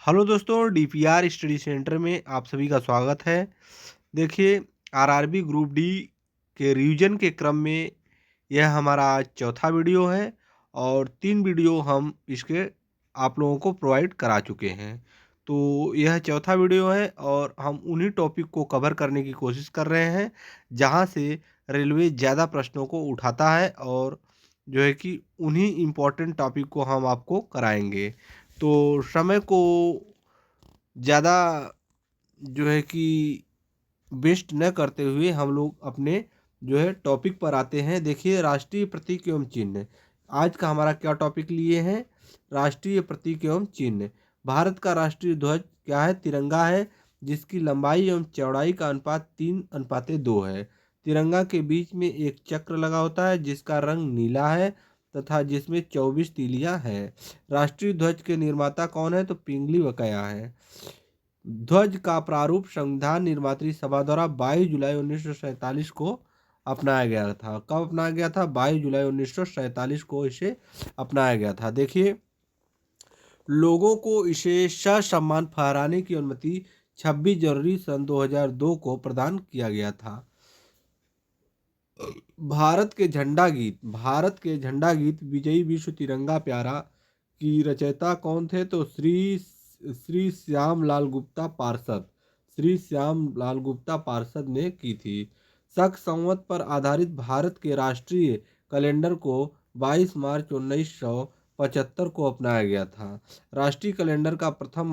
Hello दोस्तों, DPR study centre में आप सभी का स्वागत है। देखिए, आरआरबी ग्रुप डी के रिवीजन के क्रम में यह हमारा आज चौथा वीडियो है और 3 वीडियो हम इसके आप लोगों को प्रोवाइड करा चुके हैं। तो यह चौथा वीडियो है और हम उन्हीं टॉपिक को कवर करने की कोशिश कर रहे हैं, जहां से रेलवे ज़्यादा प्रश्नों को उठाता है और जो है कि उन्हीं इम्पोर्टेंट टॉपिक को हम आपको कराएँगे। तो समय को ज़्यादा जो है कि वेस्ट न करते हुए हम लोग अपने जो है टॉपिक पर आते हैं। देखिए, राष्ट्रीय प्रतीक एवं चिन्ह। आज का हमारा क्या टॉपिक लिए हैं? राष्ट्रीय प्रतीक एवं चिन्ह। भारत का राष्ट्रीय ध्वज क्या है? तिरंगा है, जिसकी लंबाई एवं चौड़ाई का अनुपात 3:2 है। तिरंगा के बीच में एक चक्र लगा होता है जिसका रंग नीला है तथा जिसमें 24 तीलियां हैं। राष्ट्रीय ध्वज के निर्माता कौन है? तो पिंगली वकैया है। ध्वज का प्रारूप संविधान निर्मात्री सभा द्वारा 22 जुलाई 1947 को अपनाया गया था। कब अपनाया गया था? 22 जुलाई 1947 को इसे अपनाया गया था। देखिए, लोगों को इसे ससम्मान फहराने की अनुमति 26 जनवरी सन 2002 को प्रदान किया गया था। भारत के झंडा गीत विजयी विश्व तिरंगा प्यारा की रचयिता कौन थे? तो श्री श्याम लाल गुप्ता पार्षद, श्री श्याम लाल गुप्ता पार्षद ने की थी। शक संवत पर आधारित भारत के राष्ट्रीय कैलेंडर को 22 मार्च 1975 को अपनाया गया था। राष्ट्रीय कैलेंडर का प्रथम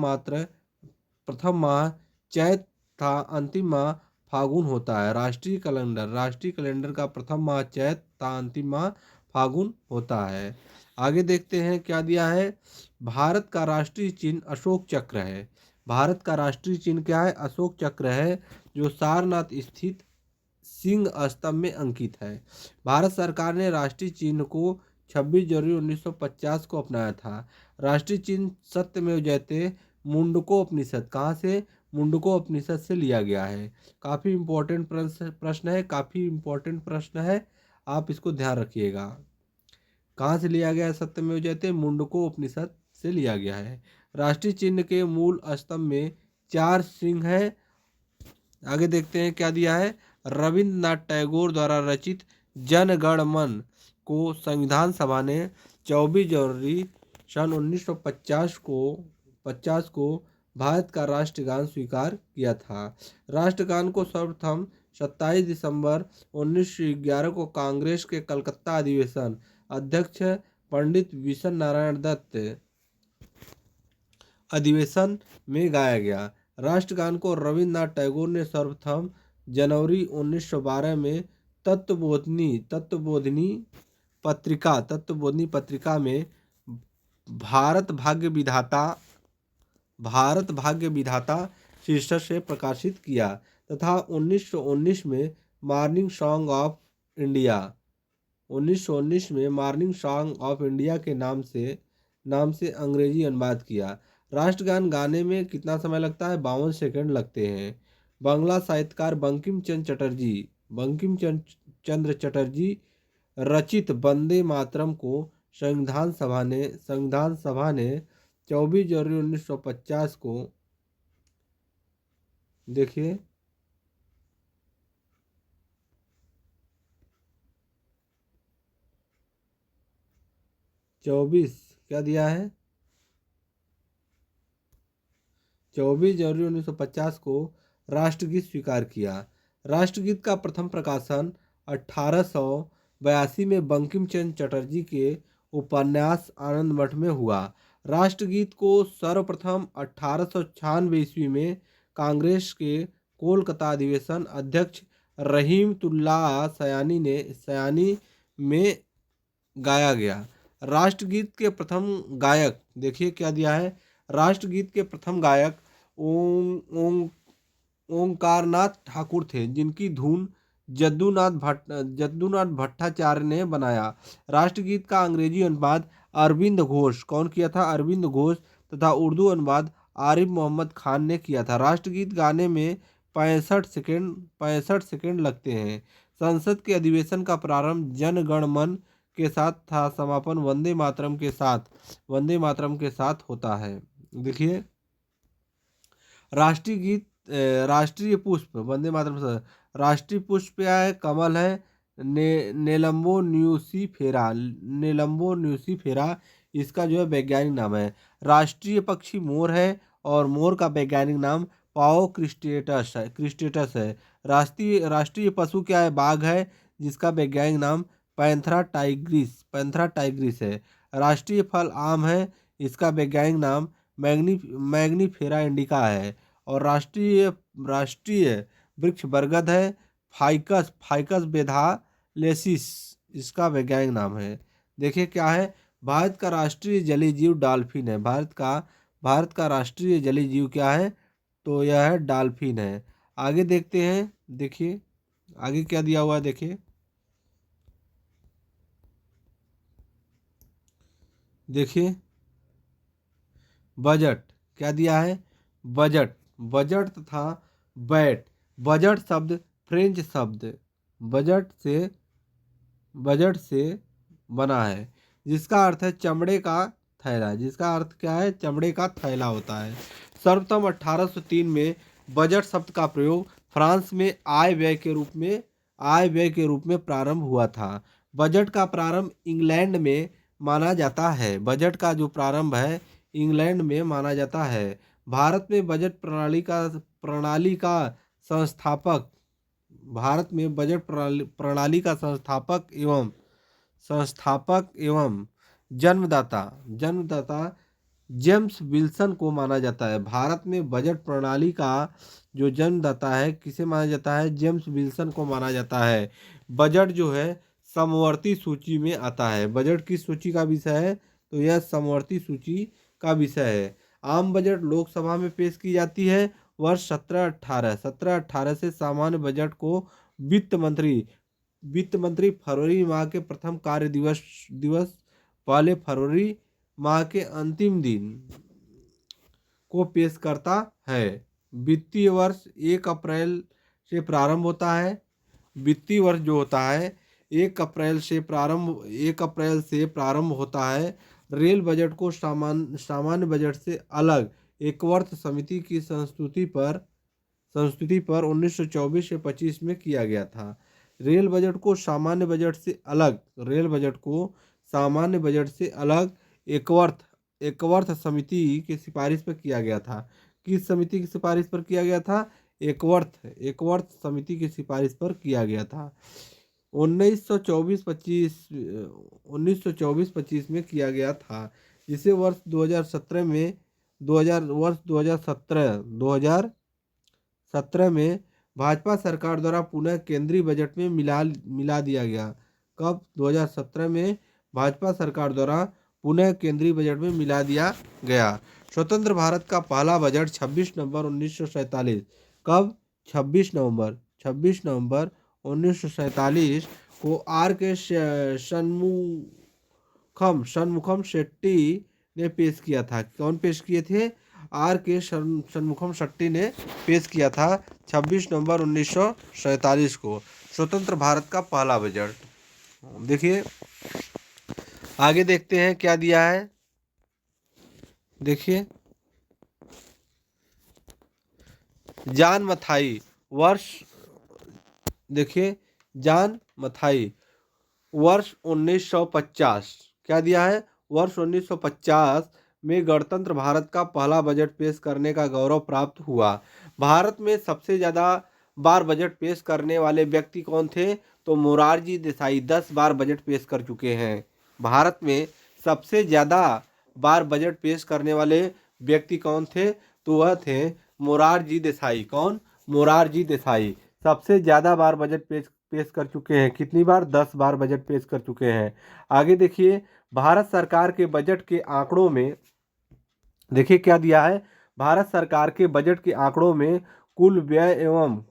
माह चैत था, अंतिम माह फागुन होता है। राष्ट्रीय कैलेंडर का प्रथम माह चैत था, अंतिम माह फागुन होता है। आगे देखते हैं क्या दिया है। भारत का राष्ट्रीय चिन्ह अशोक चक्र है। भारत का राष्ट्रीय चिन्ह क्या है? अशोक चक्र है, जो सारनाथ स्थित सिंह स्तंभ में अंकित है। भारत सरकार ने राष्ट्रीय चिन्ह को 26 जनवरी 1950 को अपनाया था। राष्ट्रीय चिन्ह सत्यमेव जयते मुंडकोपनिषद, कहाँ से? मुंडकोपनिषद से लिया गया है। काफ़ी इंपॉर्टेंट प्रश्न है, काफ़ी इंपॉर्टेंट प्रश्न है, आप इसको ध्यान रखिएगा। कहाँ से लिया गया है सत्यमेव जयते? मुंडकोपनिषद से लिया गया है। राष्ट्रीय चिन्ह के मूल स्तंभ में 4 सिंह है। आगे देखते हैं क्या दिया है। रविंद्रनाथ टैगोर द्वारा रचित जन गण मन को संविधान सभा ने 24 जनवरी सन 1950 को भारत का राष्ट्रगान स्वीकार किया था। राष्ट्रगान को सर्वप्रथम 27 दिसंबर 1911 को कांग्रेस के कलकत्ता अधिवेशन अध्यक्ष पंडित विशन नारायण दत्त अधिवेशन में गाया गया। राष्ट्रगान को रविंद्रनाथ टैगोर ने सर्वप्रथम जनवरी 1912 में तत्वबोधिनी पत्रिका में भारत भाग्य विधाता शीर्षक से प्रकाशित किया तथा 1919 में मॉर्निंग सॉन्ग ऑफ इंडिया 1919 में मॉर्निंग सॉन्ग ऑफ इंडिया के नाम से अंग्रेजी अनुवाद किया। राष्ट्रगान गाने में कितना समय लगता है? 52 सेकंड लगते हैं। बांग्ला साहित्यकार बंकिम चंद्र चटर्जी रचित वंदे मातरम को संविधान सभा ने 24 जनवरी 1950 को, देखिए, 24 क्या दिया है? 24 जनवरी 1950 को राष्ट्रगीत स्वीकार किया। राष्ट्रगीत का प्रथम प्रकाशन 1882 में बंकिम चंद्र चटर्जी के उपन्यास आनंद मठ में हुआ। राष्ट्रगीत को सर्वप्रथम 1896 ईस्वी में कांग्रेस के कोलकाता अधिवेशन अध्यक्ष रहीमतुल्लाह सयानी में गाया गया। राष्ट्रगीत के प्रथम गायक, देखिए क्या दिया है। राष्ट्रगीत के प्रथम गायक ओंकारनाथ ठाकुर थे, जिनकी धुन जद्दूनाथ भट्टाचार्य ने बनाया। राष्ट्रगीत का अंग्रेजी अनुवाद अरविंद घोष, कौन किया था? अरविंद घोष, तथा उर्दू अनुवाद आरिफ मोहम्मद खान ने किया था। राष्ट्रगीत गाने में 65 सेकंड लगते हैं। संसद के अधिवेशन का प्रारंभ जन गण मन के साथ था, समापन वंदे मातरम के साथ होता है। देखिए, राष्ट्रीय गीत, राष्ट्रीय पुष्प वंदे मातरम राष्ट्रीय पुष्प क्या है? कमल है। नेलम्बो न्यूसीफेरा, नेलम्बो न्यूसीफेरा इसका जो है वैज्ञानिक नाम है। राष्ट्रीय पक्षी मोर है और मोर का वैज्ञानिक नाम पाओ क्रिस्टेटस है। राष्ट्रीय राष्ट्रीय पशु क्या है? बाघ है, जिसका वैज्ञानिक नाम पैंथरा टाइग्रिस है। राष्ट्रीय फल आम है, इसका वैज्ञानिक नाम मैग्नीफेरा इंडिका है। और राष्ट्रीय राष्ट्रीय वृक्ष बरगद है, फाइकस फाइकस बेथालेसिस इसका वैज्ञानिक नाम है। देखिए क्या है? भारत का राष्ट्रीय जलीय जीव डॉल्फिन है। भारत का राष्ट्रीय जलीय जीव क्या है? तो यह है डॉल्फिन है। आगे देखते हैं, देखिए आगे क्या दिया हुआ है, देखिए देखिए बजट क्या दिया है? बजट बजट तथा बैट। बजट शब्द फ्रेंच शब्द बजट से बजट से बना है, जिसका अर्थ है चमड़े का थैला। जिसका अर्थ क्या है? चमड़े का थैला होता है। सर्वप्रथम 1803 में बजट शब्द का प्रयोग फ्रांस में आय व्यय के रूप में प्रारंभ हुआ था। बजट का प्रारंभ इंग्लैंड में माना जाता है। बजट का जो प्रारंभ है इंग्लैंड में माना जाता है। भारत में बजट प्रणाली का संस्थापक भारत में बजट प्रणाली का संस्थापक एवं जन्मदाता जेम्स विल्सन को माना जाता है। भारत में बजट प्रणाली का जो जन्मदाता है, किसे माना जाता है? जेम्स विल्सन को माना जाता है। बजट जो है समवर्ती सूची में आता है। बजट किस सूची का विषय है? तो यह समवर्ती सूची का विषय है। आम बजट लोकसभा में पेश की जाती है। वर्ष 1718 से सामान्य बजट को वित्त मंत्री फरवरी माह के प्रथम कार्य दिवस पहले फरवरी माह के अंतिम दिन को पेश करता है। वित्तीय वर्ष 1 अप्रैल से प्रारंभ होता है। वित्तीय वर्ष जो होता है 1 अप्रैल से प्रारंभ होता है। रेल बजट को सामान्य बजट से अलग एकवर्ष समिति की संस्तुति पर 1924 से 25 में किया गया था। रेल बजट को सामान्य बजट से अलग एकवर्ष समिति की सिफारिश पर किया गया था। किस समिति की सिफारिश पर किया गया था? एकवर्ष समिति की सिफारिश पर किया गया था। 1924-25 में किया गया था, जिसे वर्ष 2017 में भाजपा सरकार द्वारा पुनः केंद्रीय बजट में मिला दिया गया। कब? 2017 में भाजपा सरकार द्वारा पुनः केंद्रीय बजट में मिला दिया गया। स्वतंत्र भारत का पहला बजट 26 नवंबर 1947। कब? 26 नवंबर 1947 को आर के षणमुखम शेट्टी ने पेश किया था। कौन पेश किए थे? आर के षणमुखम शेट्टी ने पेश किया था 26 नवंबर 1947 को स्वतंत्र भारत का पहला बजट। देखिए आगे देखते हैं क्या दिया है। देखिए जॉन मथाई वर्ष जॉन मथाई वर्ष 1950 क्या दिया है? वर्ष 1950 में गणतंत्र भारत का पहला बजट पेश करने का गौरव प्राप्त हुआ। भारत में सबसे ज़्यादा बार बजट पेश करने वाले व्यक्ति कौन थे? तो मोरारजी देसाई 10 बार बजट पेश कर चुके हैं। भारत में सबसे ज़्यादा बार बजट पेश करने वाले व्यक्ति कौन थे? तो वह थे मोरारजी देसाई। कौन? मोरारजी देसाई सबसे ज़्यादा बार बजट पेश कर चुके हैं। कितनी बार? 10 बार बजट पेश कर चुके हैं। आगे देखिए भारत सरकार के बजट के आंकड़ों में देखिए क्या दिया है। भारत सरकार के बजट के आंकड़ों में कुल व्यय एवं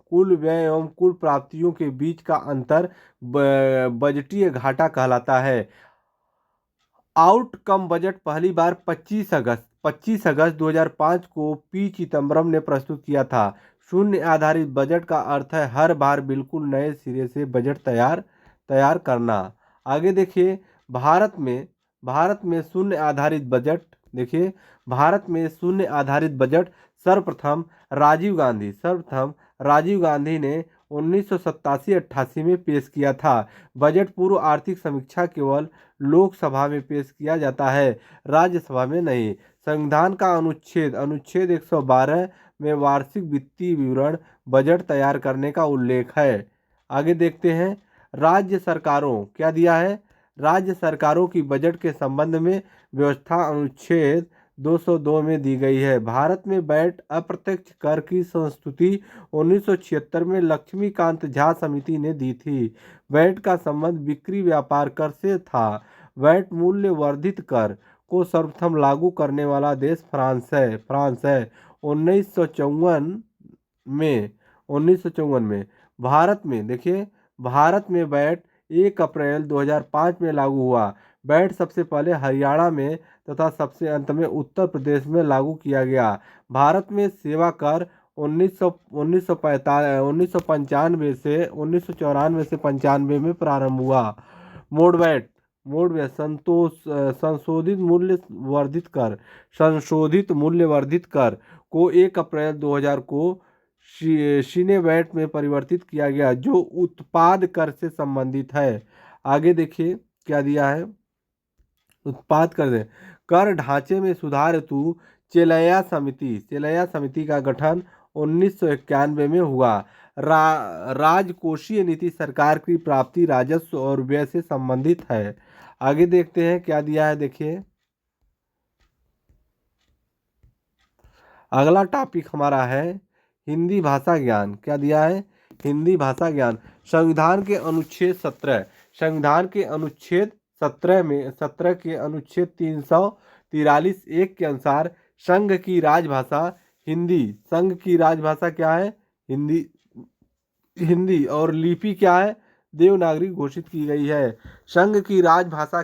कुल प्राप्तियों के बीच का अंतर बजटीय घाटा कहलाता है। आउटकम बजट पहली बार 25 अगस्त 2005 को पी चिदम्बरम ने प्रस्तुत किया था। शून्य आधारित बजट का अर्थ है हर बार बिल्कुल नए सिरे से बजट तैयार करना। आगे देखिए भारत में शून्य आधारित बजट देखिए, भारत में शून्य आधारित बजट सर्वप्रथम राजीव गांधी ने 1987-88 में पेश किया था। बजट पूर्व आर्थिक समीक्षा केवल लोकसभा में पेश किया जाता है, राज्यसभा में नहीं। संविधान का अनुच्छेद 112 में वार्षिक वित्तीय विवरण बजट तैयार करने का उल्लेख है। आगे देखते हैं, राज्य सरकारों क्या दिया है। राज्य सरकारों की बजट के संबंध में व्यवस्था अनुच्छेद 202 में दी गई है। भारत में वैट अप्रत्यक्ष कर की संस्तुति 1976 में लक्ष्मीकांत झा समिति ने दी थी। वैट का संबंध बिक्री व्यापार कर से था। वैट मूल्य वर्धित कर को सर्वप्रथम लागू करने वाला देश फ्रांस है। 1954 में भारत में देखिए, भारत में वैट 1 अप्रैल 2005 में लागू हुआ। वैट सबसे पहले हरियाणा में तथा सबसे अंत में उत्तर प्रदेश में लागू किया गया। भारत में सेवा कर 1995 से 95 में प्रारंभ हुआ। मोड वैट संशोधित मूल्य वर्धित कर को 1 अप्रैल 2000 को शीने वैट में परिवर्तित किया गया, जो उत्पाद कर से संबंधित है। आगे देखिए क्या दिया है। उत्पाद कर ढांचे में सुधार हेतु चेलैया समिति का गठन 1991 में हुआ। राजकोषीय नीति सरकार की प्राप्ति, राजस्व और व्यय से संबंधित है। आगे देखते हैं क्या दिया है। देखिए, अगला टॉपिक हमारा है हिंदी भाषा ज्ञान। क्या दिया है। हिंदी भाषा ज्ञान। संविधान के अनुच्छेद 17 के अनुच्छेद 343(1) के अनुसार संघ की राजभाषा हिंदी। संघ की राजभाषा क्या है। हिंदी और लिपि क्या है। देवनागरी घोषित की गई है। संघ की राजभाषा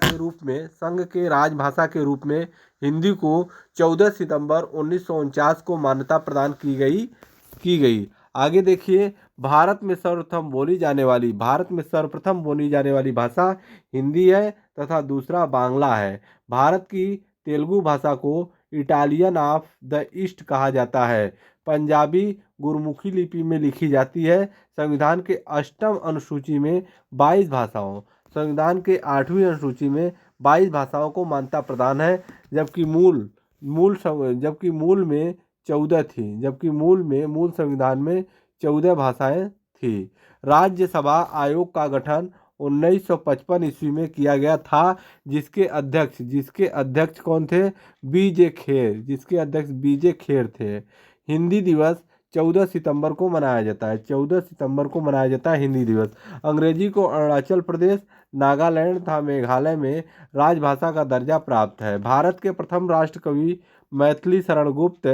के रूप में हिंदी को 14 सितंबर 1949 को मान्यता प्रदान की गई। आगे देखिए, भारत में सर्वप्रथम बोली जाने वाली भाषा हिंदी है तथा दूसरा बांग्ला है। भारत की तेलुगु भाषा को इटालियन ऑफ द ईस्ट कहा जाता है। पंजाबी गुरमुखी लिपि में लिखी जाती है। संविधान के 8वीं अनुसूची में 22 भाषाओं संविधान के 8वीं अनुसूची में 22 भाषाओं को मान्यता प्रदान है, जबकि मूल में 14 थी। मूल संविधान में 14 भाषाएं थी। राज्यसभा आयोग का गठन 1955 ईस्वी में किया गया था, जिसके अध्यक्ष कौन थे। बीजे खेर थे। हिंदी दिवस 14 सितंबर को मनाया जाता है हिंदी दिवस। अंग्रेजी को अरुणाचल प्रदेश, नागालैंड तथा मेघालय में राजभाषा का दर्जा प्राप्त है। भारत के प्रथम राष्ट्र कवि मैथिली शरण गुप्त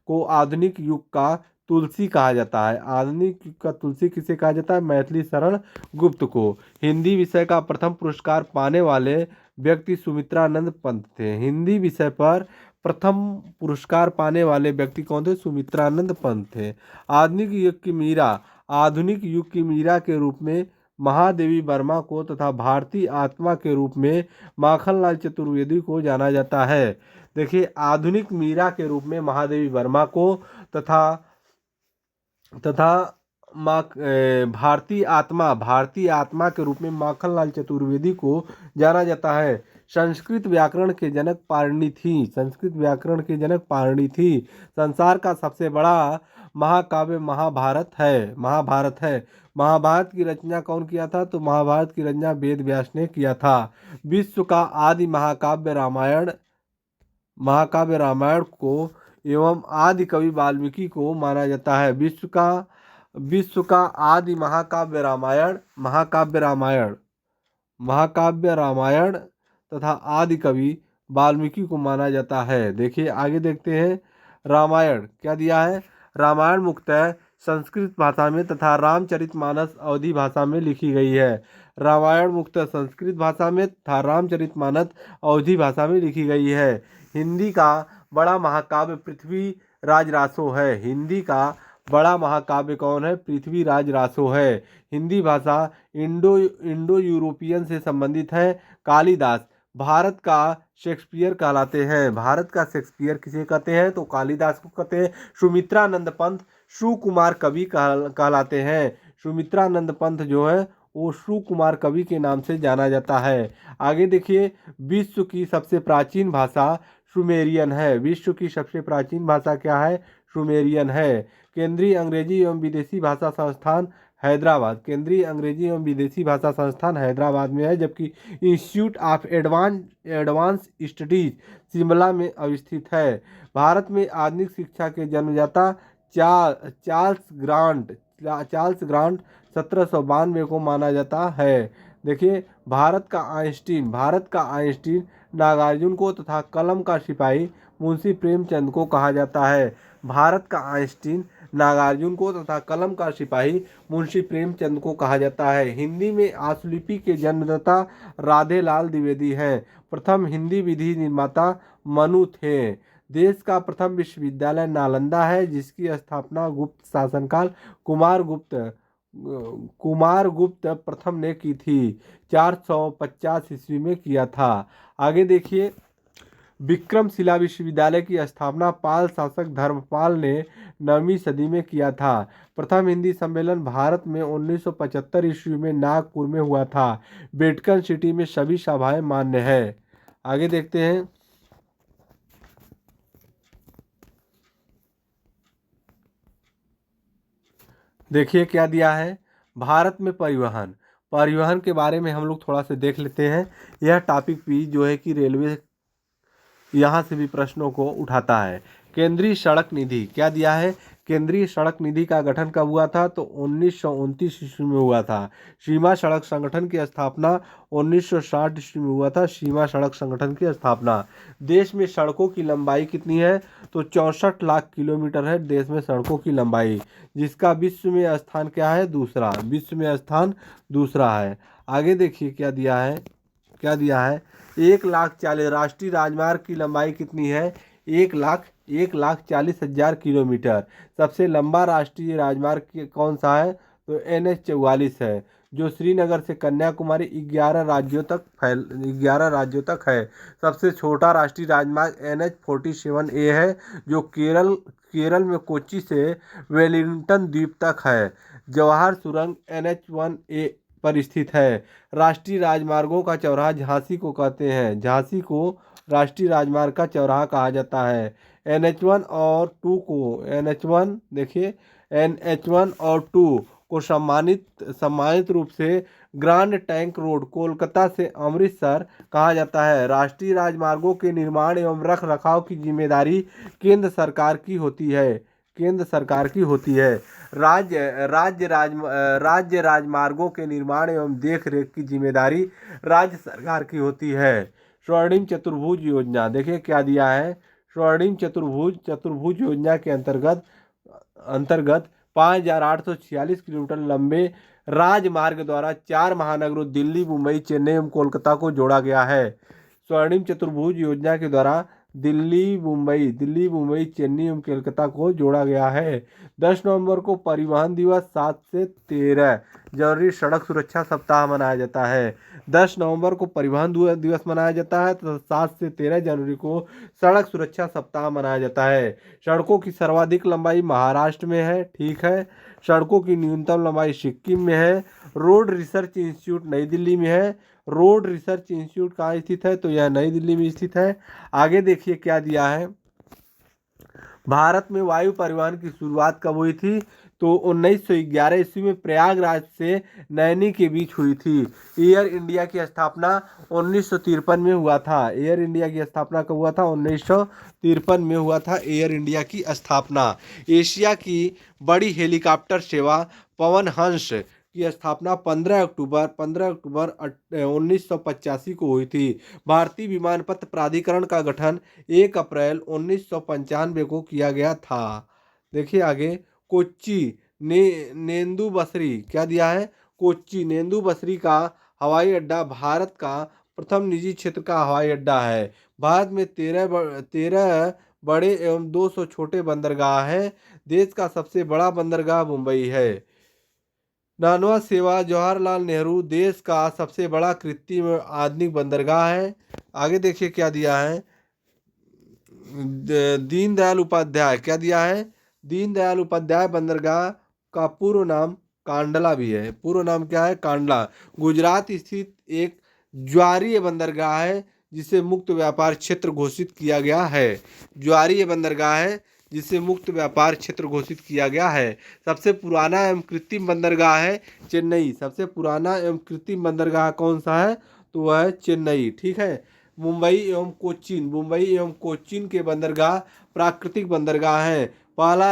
को आधुनिक युग का तुलसी कहा जाता है। आधुनिक युग का तुलसी किसे कहा जाता है। मैथिली शरण गुप्त को। हिंदी विषय का प्रथम पुरस्कार पाने वाले व्यक्ति सुमित्रानंद पंत थे। हिंदी विषय पर प्रथम पुरस्कार पाने वाले व्यक्ति कौन थे। सुमित्रानंद पंत थे। आधुनिक युग की मीरा के रूप में महादेवी वर्मा को तथा भारतीय आत्मा के रूप में माखनलाल चतुर्वेदी को जाना जाता है। देखिए, आधुनिक मीरा के रूप में महादेवी वर्मा को तथा भारतीय आत्मा के रूप में माखनलाल चतुर्वेदी को जाना जाता है। संस्कृत व्याकरण के जनक पाणिनि थी। संसार का सबसे बड़ा महाकाव्य महाभारत है। महाभारत की रचना कौन किया था। तो महाभारत की रचना वेद व्यास ने किया था। विश्व का आदि महाकाव्य रामायण को एवं आदि कवि वाल्मीकि को माना जाता है। विश्व का आदि महाकाव्य रामायण तथा आदि कवि वाल्मीकि को माना जाता है। देखिए, आगे देखते हैं। रामायण क्या दिया है। रामायण मुख्यतः संस्कृत भाषा में तथा रामचरितमानस अवधी भाषा में लिखी गई है। रामायण मुख्यतः संस्कृत भाषा में तथा रामचरितमानस अवधी भाषा में लिखी गई है। हिंदी का बड़ा महाकाव्य पृथ्वीराज रासो है। हिंदी का बड़ा महाकाव्य कौन है। पृथ्वीराज रासो है। हिंदी भाषा इंडो यूरोपियन से संबंधित है। कालिदास भारत का शेक्सपियर कहलाते हैं। भारत का शेक्सपियर किसे कहते हैं? तो कालिदास को कहते हैं। सुमित्रानंद पंत सुकुमार कवि कहलाते हैं। सुमित्रानंद पंत जो है वो सुकुमार कवि के नाम से जाना जाता है। आगे देखिए, विश्व की सबसे प्राचीन भाषा सुमेरियन है। विश्व की सबसे प्राचीन भाषा क्या है? सुमेरियन है। केंद्रीय अंग्रेजी एवं विदेशी भाषा संस्थान हैदराबाद। केंद्रीय अंग्रेजी एवं विदेशी भाषा संस्थान हैदराबाद में है, जबकि institute of advance studies Shimla में अवस्थित है। भारत में आधुनिक शिक्षा के जन्मदाता चार्ल्स ग्रांट 1792 को माना जाता है। देखिए, भारत का आइंस्टीन नागार्जुन को तथा कलम का सिपाही मुंशी प्रेमचंद को कहा जाता है। भारत का आइंस्टीन नागार्जुन को तथा कलम का सिपाही मुंशी प्रेमचंद को कहा जाता है। हिंदी में आशुलिपि के जन्मदाता राधेलाल द्विवेदी हैं। प्रथम हिंदी विधि निर्माता मनु थे। देश का प्रथम विश्वविद्यालय नालंदा है, जिसकी स्थापना गुप्त शासनकाल कुमार गुप्त प्रथम ने की थी। 450 ईस्वी में किया था। आगे देखिए, विक्रमशिला विश्वविद्यालय की स्थापना पाल शासक धर्मपाल ने 9वीं सदी में किया था। प्रथम हिंदी सम्मेलन भारत में 1975 ईस्वी में नागपुर में हुआ था। वेटिकन सिटी में सभी सभाएं मान्य है। आगे देखते हैं, देखिए क्या दिया है। भारत में परिवहन के बारे में हम लोग थोड़ा सा देख लेते हैं। यह टॉपिक भी जो है कि रेलवे यहाँ से भी प्रश्नों को उठाता है। केंद्रीय सड़क निधि क्या दिया है? केंद्रीय सड़क निधि का गठन कब हुआ था? तो 1929 ईस्वी में हुआ था। सीमा सड़क संगठन की स्थापना 1960 ईस्वी में हुआ था। सीमा सड़क संगठन की स्थापना। देश में सड़कों की लंबाई कितनी है? तो 64 लाख किलोमीटर है देश में सड़कों की लंबाई, जिसका विश्व में स्थान क्या है? दूसरा। विश्व में स्थान दूसरा है। आगे देखिए क्या दिया है। 1,40,000 राष्ट्रीय राजमार्ग की लंबाई कितनी है? 1,40,000 किलोमीटर। सबसे लंबा राष्ट्रीय राजमार्ग कौन सा है? तो NH-44 है, जो श्रीनगर से कन्याकुमारी 11 राज्यों तक है। सबसे छोटा राष्ट्रीय राजमार्ग NH-47A है, जो केरल में कोच्चि से वेलिंगटन द्वीप तक है। जवाहर सुरंग NH-1A पर स्थित है। राष्ट्रीय राजमार्गों का चौराहा झांसी को कहते हैं। झांसी को राष्ट्रीय राजमार्ग का चौराहा कहा जाता है। NH1 और 2 को NH1 देखिए NH1 और 2 को सम्मानित रूप से ग्रांड टैंक रोड कोलकाता से अमृतसर कहा जाता है। राष्ट्रीय राजमार्गों के निर्माण एवं रख रखाव की जिम्मेदारी केंद्र सरकार की होती है। राज्य राजमार्गों के निर्माण एवं देख रेख की जिम्मेदारी राज्य सरकार की होती है। स्वर्णिम चतुर्भुज योजना देखिए क्या दिया है। स्वर्णिम चतुर्भुज योजना के अंतर्गत 5,846 किलोमीटर लंबे राजमार्ग द्वारा 4 महानगरों दिल्ली, मुंबई, चेन्नई एवं कोलकाता को जोड़ा गया है। स्वर्णिम चतुर्भुज योजना के द्वारा दिल्ली, मुंबई, चेन्नई एवं कोलकाता को जोड़ा गया है। 10 नवंबर को परिवहन दिवस, 7 से 13 जनवरी सड़क सुरक्षा सप्ताह मनाया जाता है। 10 नवंबर को परिवहन दिवस मनाया जाता है तो 7 से 13 जनवरी को सड़क सुरक्षा सप्ताह मनाया जाता है। सड़कों की सर्वाधिक लंबाई महाराष्ट्र में है, ठीक है। सड़कों की न्यूनतम लंबाई सिक्किम में है। रोड रिसर्च इंस्टीट्यूट नई दिल्ली में है। रोड रिसर्च इंस्टीट्यूट कहाँ स्थित है? तो यह नई दिल्ली में स्थित है। आगे देखिए क्या दिया है। भारत में वायु परिवहन की शुरुआत कब हुई थी? तो 1911 ईस्वी में प्रयागराज से नैनी के बीच हुई थी। एयर इंडिया की स्थापना 1953 में हुआ था। एयर इंडिया की स्थापना कब हुआ था? 1953 में हुआ था एयर इंडिया की स्थापना। एशिया की बड़ी हेलीकॉप्टर सेवा पवन हंस की स्थापना 15 अक्टूबर 1985 को हुई थी। भारतीय विमानपत्र प्राधिकरण का गठन 1 अप्रैल 1995 को किया गया था। देखिए आगे, कोच्चि नेंदू बसरी क्या दिया है? कोच्चि नेंदू बसरी का हवाई अड्डा भारत का प्रथम निजी क्षेत्र का हवाई अड्डा है। भारत में 13 बड़े एवं 200 छोटे बंदरगाह हैं। देश का सबसे बड़ा बंदरगाह मुंबई है। नानवा सेवा जवाहरलाल नेहरू देश का सबसे बड़ा कृत्रिम आधुनिक बंदरगाह है। आगे देखिए क्या दिया है। दीनदयाल उपाध्याय क्या दिया है। दीनदयाल उपाध्याय बंदरगाह का पूर्व नाम कांडला भी है। पूर्व नाम क्या है, कांडला। गुजरात स्थित एक ज्वारीय बंदरगाह है जिसे मुक्त व्यापार क्षेत्र घोषित किया गया है। ज्वारीय बंदरगाह है जिसे मुक्त व्यापार क्षेत्र घोषित किया गया है। सबसे पुराना एवं कृत्रिम बंदरगाह है चेन्नई। सबसे पुराना एवं कृत्रिम बंदरगाह कौन सा है, तो वह है चेन्नई। ठीक है। मुंबई एवं कोचीन के बंदरगाह प्राकृतिक बंदरगाह हैं। पहला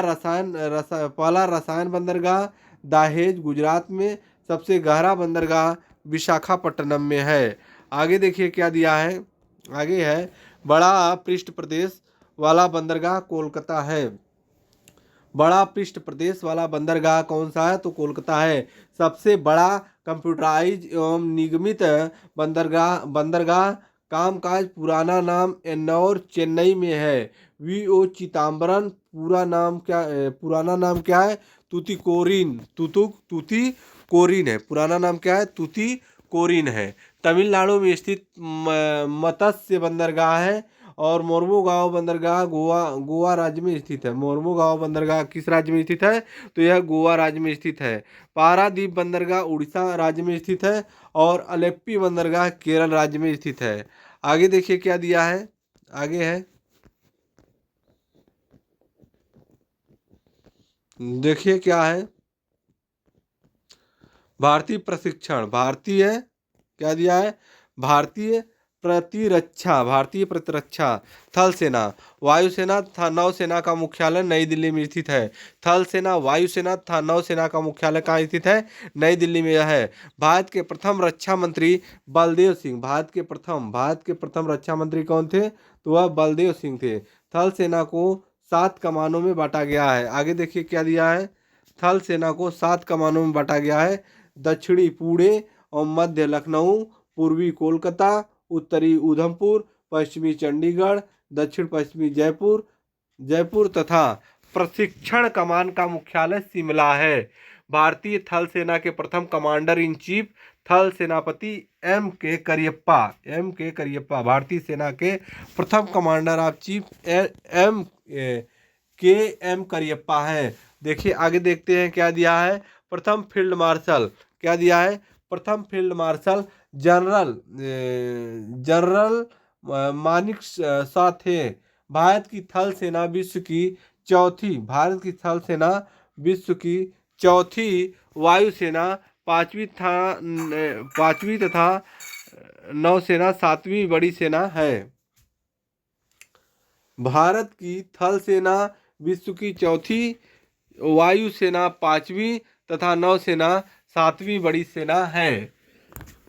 रसायन बंदरगाह दहेज गुजरात में। सबसे गहरा बंदरगाह विशाखापट्टनम में है। आगे देखिए क्या दिया है। आगे है बड़ा पृष्ठ प्रदेश वाला बंदरगाह कोलकाता है। बड़ा पृष्ठ प्रदेश वाला बंदरगाह कौन सा है, तो कोलकाता है। सबसे बड़ा कंप्यूटराइज एवं निगमित बंदरगाह कामकाज पुराना नाम एन्नौर चेन्नई में है। वीओ चिदम्बरम पुराना नाम क्या है, तूतीकोरिन है। पुराना नाम क्या है, तूतीकोरिन है। तमिलनाडु में स्थित मत्स्य बंदरगाह है। और मोर्मुगांव बंदरगाह गोवा राज्य में स्थित है। मोर्मुगांव बंदरगाह किस राज्य में स्थित है, तो यह गोवा राज्य में स्थित है। पारादीप बंदरगाह उड़ीसा राज्य में स्थित है। और अलेप्पी बंदरगाह केरल राज्य में स्थित है। आगे देखिए क्या दिया है। आगे है, देखिए क्या है। भारतीय क्या दिया है, भारतीय प्रतिरक्षा थल सेना वायुसेना तथा नौसेना का मुख्यालय नई दिल्ली में स्थित है। थल सेना वायुसेना तथा नौसेना का मुख्यालय कहाँ स्थित है, नई दिल्ली में है। भारत के प्रथम रक्षा मंत्री बलदेव सिंह। भारत के प्रथम रक्षा मंत्री कौन थे, तो वह बलदेव सिंह थे। थल सेना को 7 कमानों में बांटा गया है। आगे देखिए क्या दिया है। थल सेना को 7 कमानों में बांटा गया है। दक्षिणी पुणे और मध्य लखनऊ, पूर्वी कोलकाता, उत्तरी उधमपुर, पश्चिमी चंडीगढ़, दक्षिण पश्चिमी जयपुर तथा प्रशिक्षण कमान का मुख्यालय शिमला है। भारतीय थल सेना के प्रथम कमांडर इन चीफ थल सेनापति एम के करियप्पा भारतीय सेना के प्रथम commander of chief M Cariappa है। देखिए आगे देखते हैं क्या दिया है। प्रथम फील्ड मार्शल क्या दिया है, प्रथम field marshal general Manik Shaw थे। भारत की थल सेना विश्व की चौथी वायुसेना, पांचवी तथा नौसेना 7वीं बड़ी सेना है। भारत की थल सेना विश्व की चौथी, वायुसेना 5वीं तथा नौसेना 7वीं बड़ी सेना है।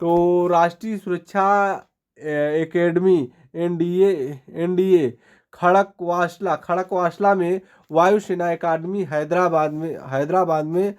तो राष्ट्रीय सुरक्षा एकेडमी एनडीए खड़कवासला में वायुसेना अकादमी हैदराबाद में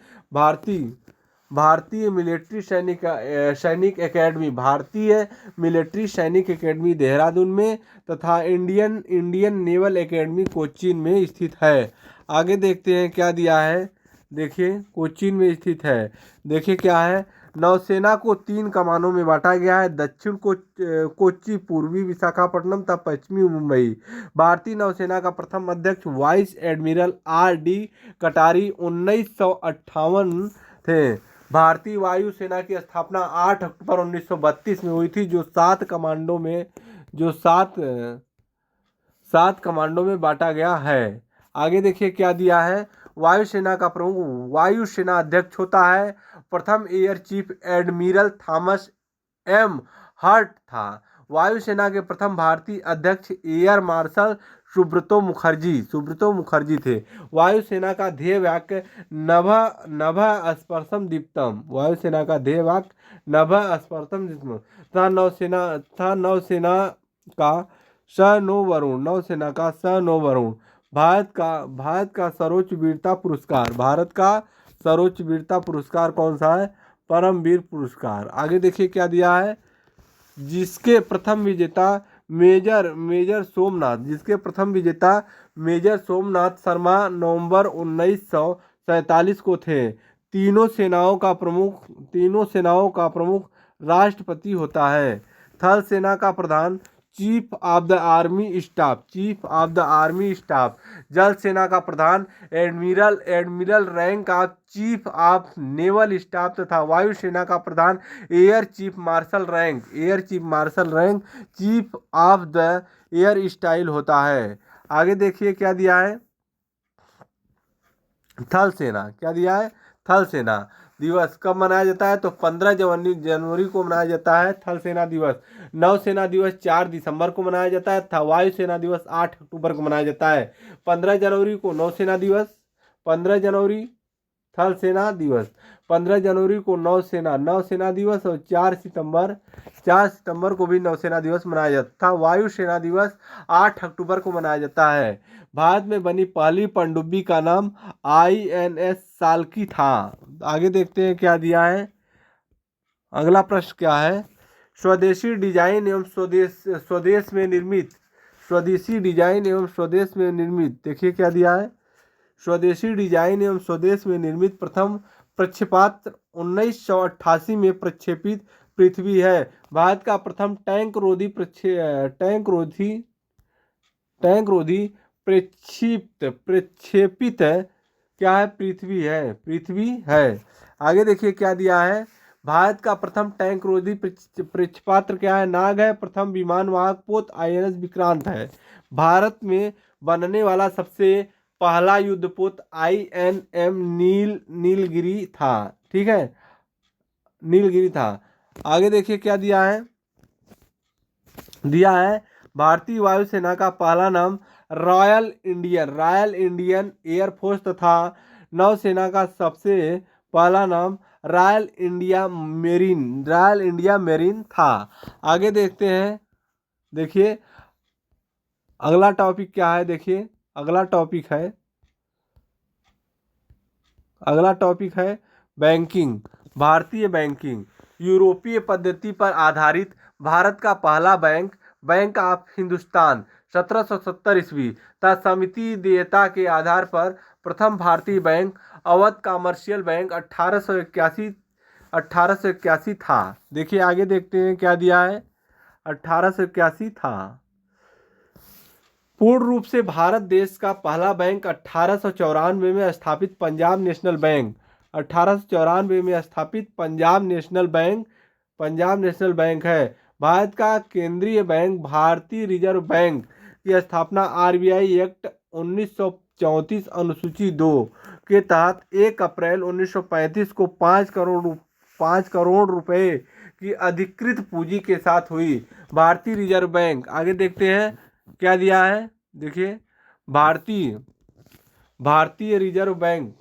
भारतीय मिलिट्री सैनिक एकेडमी भारतीय मिलिट्री सैनिक एकेडमी देहरादून में तथा इंडियन नेवल एकेडमी कोचीन में स्थित है। आगे देखते हैं क्या दिया है। देखिए कोचीन में स्थित है। देखिए क्या है। नौसेना को 3 कमानों में बांटा गया है। दक्षिण कोच्चि, पूर्वी विशाखापट्टनम तथा पश्चिमी मुंबई। भारतीय नौसेना का प्रथम अध्यक्ष वाइस एडमिरल R.D. कटारी 1958 थे। भारतीय वायुसेना की स्थापना 8 अक्टूबर 1932 में हुई थी, जो 7 कमांडों में बांटा गया है। आगे देखिए क्या दिया है। वायुसेना का प्रमुख वायुसेना अध्यक्ष होता है। प्रथम air chief admiral Thomas Elmhirst था। वायुसेना के प्रथम भारतीय अध्यक्ष एयर मार्शल सुब्रतो मुखर्जी थे। वायुसेना का ध्येय वाक्य नभ स्पर्शम दीप्तम। वायुसेना का ध्येय वाक्य नभ स्पर्शम दीप्तम था। नौसेना का नौसेना का वरुण। भारत का सर्वोच्च वीरता पुरस्कार कौन सा है, परमवीर पुरस्कार। आगे देखिए क्या दिया है। जिसके प्रथम विजेता मेजर सोमनाथ शर्मा नवंबर 1947 को थे। तीनों सेनाओं का प्रमुख राष्ट्रपति होता है। थल सेना का प्रधान chief of the army staff. जल सेना का प्रधान admiral rank of chief of naval staff तथा वायु सेना का प्रधान air chief marshal rank chief of the air staff होता है। आगे देखिए क्या दिया है। थल सेना क्या दिया है। थल सेना दिवस कब मनाया जाता है तो 15 जनवरी को मनाया जाता है थल सेना दिवस। नौसेना दिवस 4 दिसंबर को मनाया जाता है तथा वायु सेना दिवस 8 अक्टूबर को मनाया जाता है। 15 जनवरी को नौसेना दिवस, 15 जनवरी थल सेना दिवस, 15 जनवरी को नौसेना दिवस और 4 सितंबर को भी नौसेना दिवस मनाया जाता था। वायु सेना दिवस 8 अक्टूबर को मनाया जाता है। भारत में बनी पहली पनडुब्बी का नाम INS साल्की था। आगे देखते हैं क्या दिया है। अगला प्रश्न क्या है। स्वदेशी डिजाइन एवं स्वदेश में निर्मित देखिए क्या दिया है। स्वदेशी डिजाइन एवं स्वदेश में निर्मित प्रथम प्रक्षेपास्त्र 1988 में प्रक्षेपित पृथ्वी है। भारत का प्रथम टैंक रोधी प्रक्षेपित क्या है। पृथ्वी है। आगे देखिए क्या दिया है। भारत का प्रथम टैंक रोधी प्रक्षेपास्त्र क्या है। नाग है। प्रथम विमान वाहक पोत INS विक्रांत है। भारत में बनने वाला सबसे पहला युद्धपोत INM नीलगिरी था। ठीक है, नीलगिरी था। आगे देखिए क्या दिया है। भारतीय वायुसेना का पहला नाम रॉयल इंडियन एयरफोर्स तथा नौसेना का सबसे पहला नाम रॉयल इंडिया मेरीन था। आगे देखते हैं। देखिए अगला टॉपिक क्या है। देखिए अगला टॉपिक है बैंकिंग। भारतीय बैंकिंग। यूरोपीय पद्धति पर आधारित भारत का पहला बैंक ऑफ हिंदुस्तान 1770 ईस्वी तथा समिति देयता के आधार पर प्रथम भारतीय बैंक अवध कमर्शियल बैंक 1881 था। देखिए आगे देखते हैं क्या दिया है। 1881 था। पूर्ण रूप से भारत देश का पहला बैंक 1894 में स्थापित पंजाब नेशनल बैंक है। भारत का केंद्रीय बैंक भारतीय रिजर्व बैंक की स्थापना RBI एक्ट 1934 अनुसूची 2 के तहत 1 अप्रैल 1935 को 5 करोड़ रुपए की अधिकृत पूंजी के साथ हुई। भारतीय रिजर्व बैंक। आगे देखते हैं क्या दिया है। देखिए भारतीय रिजर्व बैंक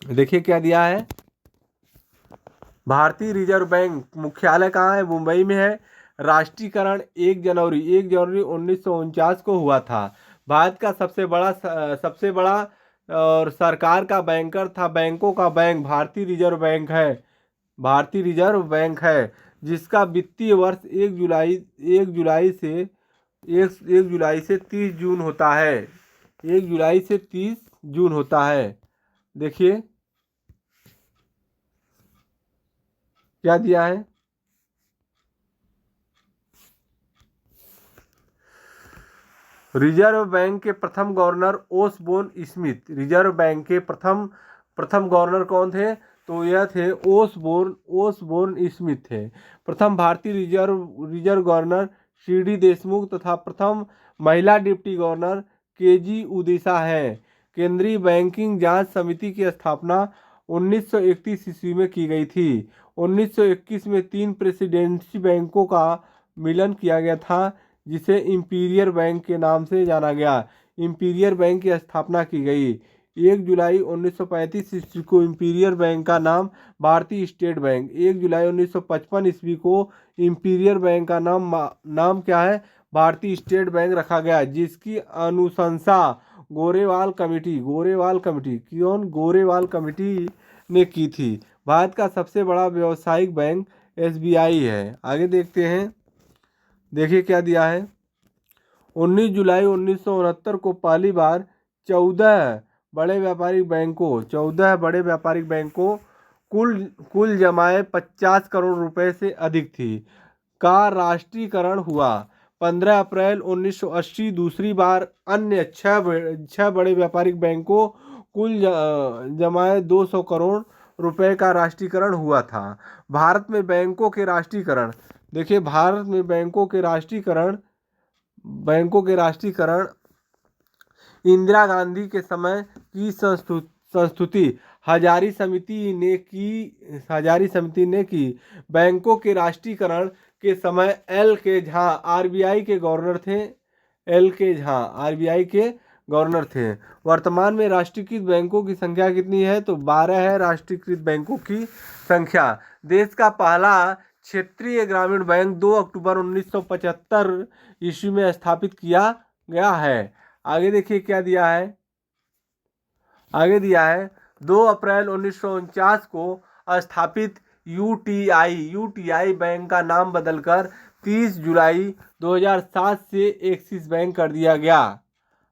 देखिए क्या दिया है। भारतीय रिजर्व बैंक मुख्यालय कहाँ है। मुंबई में है। राष्ट्रीयकरण 1 जनवरी 1949 को हुआ था। भारत का सबसे बड़ा और सरकार का बैंकर था बैंकों का बैंक भारतीय रिजर्व बैंक है जिसका वित्तीय वर्ष 1 जुलाई से 30 जून होता है। 1 जुलाई से 30 जून होता है। देखिए क्या दिया है। रिजर्व बैंक के प्रथम governor Osborne Smith. Reserve bank के प्रथम गवर्नर कौन थे तो यह थे ओसबोर्न स्मिथ थे। प्रथम भारतीय रिजर्व गवर्नर CD देशमुख तथा प्रथम महिला डिप्टी गवर्नर KG उदिशा है। केंद्रीय बैंकिंग जांच समिति की स्थापना 1931 ईस्वी में की गई थी। 1921 में 3 प्रेसिडेंसी बैंकों का मिलन किया गया था जिसे इंपीरियल बैंक के नाम से जाना गया। इंपीरियल बैंक की स्थापना की गई। 1 जुलाई 1935 ईस्वी को इंपीरियल बैंक का नाम भारतीय स्टेट बैंक। 1 जुलाई 1955 ईस्वी को इंपीरियल बैंक का नाम क्या है भारतीय स्टेट बैंक रखा गया जिसकी अनुशंसा गोरेवाल कमेटी ने की थी। भारत का सबसे बड़ा व्यावसायिक बैंक SBI है। आगे देखते हैं देखिए क्या दिया है, 19 जुलाई 1969 को पहली बार 14 बड़े व्यापारिक बैंकों कुल कुल जमाए 50 करोड़ रुपए से अधिक थी का राष्ट्रीयकरण हुआ। 15 अप्रैल 1980 दूसरी बार अन्य छह बड़े व्यापारिक बैंकों कुल जमाए 200 करोड़ रुपए का राष्ट्रीयकरण हुआ था। भारत में बैंकों के राष्ट्रीयकरण, देखिए भारत में बैंकों के राष्ट्रीयकरण इंदिरा गांधी के समय की संस्तुति हजारी समिति ने की। बैंकों के राष्ट्रीयकरण के समय एल के झा आरबीआई के गवर्नर थे। वर्तमान में राष्ट्रीयकृत बैंकों की संख्या कितनी है, तो 12 है राष्ट्रीयकृत बैंकों की संख्या। देश का पहला क्षेत्रीय ग्रामीण बैंक 2 अक्टूबर 1975 ईस्वी में स्थापित किया गया है। आगे देखिए क्या दिया है, 2 अप्रैल 1949 को स्थापित यूटीआई बैंक का नाम बदलकर 30 जुलाई 2007 से एक्सिस बैंक कर दिया गया।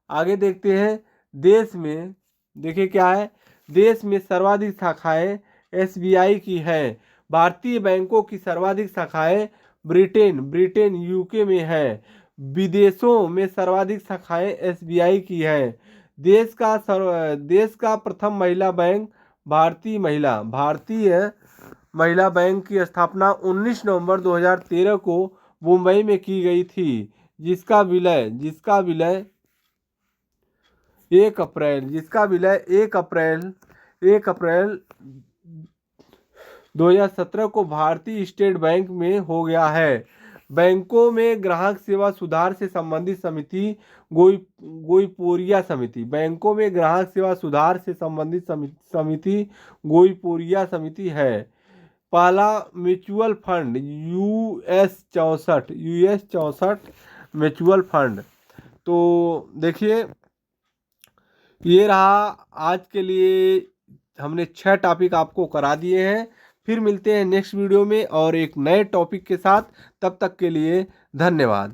आगे देखते हैं, देश में देखिए क्या है, देश में सर्वाधिक शाखाएं एसबीआई की है। भारतीय बैंकों की सर्वाधिक शाखाएं ब्रिटेन यूके में है। विदेशों में सर्वाधिक शाखाएं एसबीआई की है। देश का प्रथम महिला बैंक भारतीय महिला बैंक की स्थापना 19 नवंबर 2013 को मुंबई में की गई थी, जिसका विलय 1 अप्रैल 2017 को भारतीय स्टेट बैंक में हो गया है। बैंकों में ग्राहक सेवा सुधार से संबंधित समिति गोईपोरिया समिति है। पहला mutual fund US 64 mutual fund. तो देखिए ये रहा आज के लिए, हमने 6 टॉपिक आपको करा दिए हैं। फिर मिलते हैं नेक्स्ट वीडियो में और एक नए टॉपिक के साथ। तब तक के लिए धन्यवाद।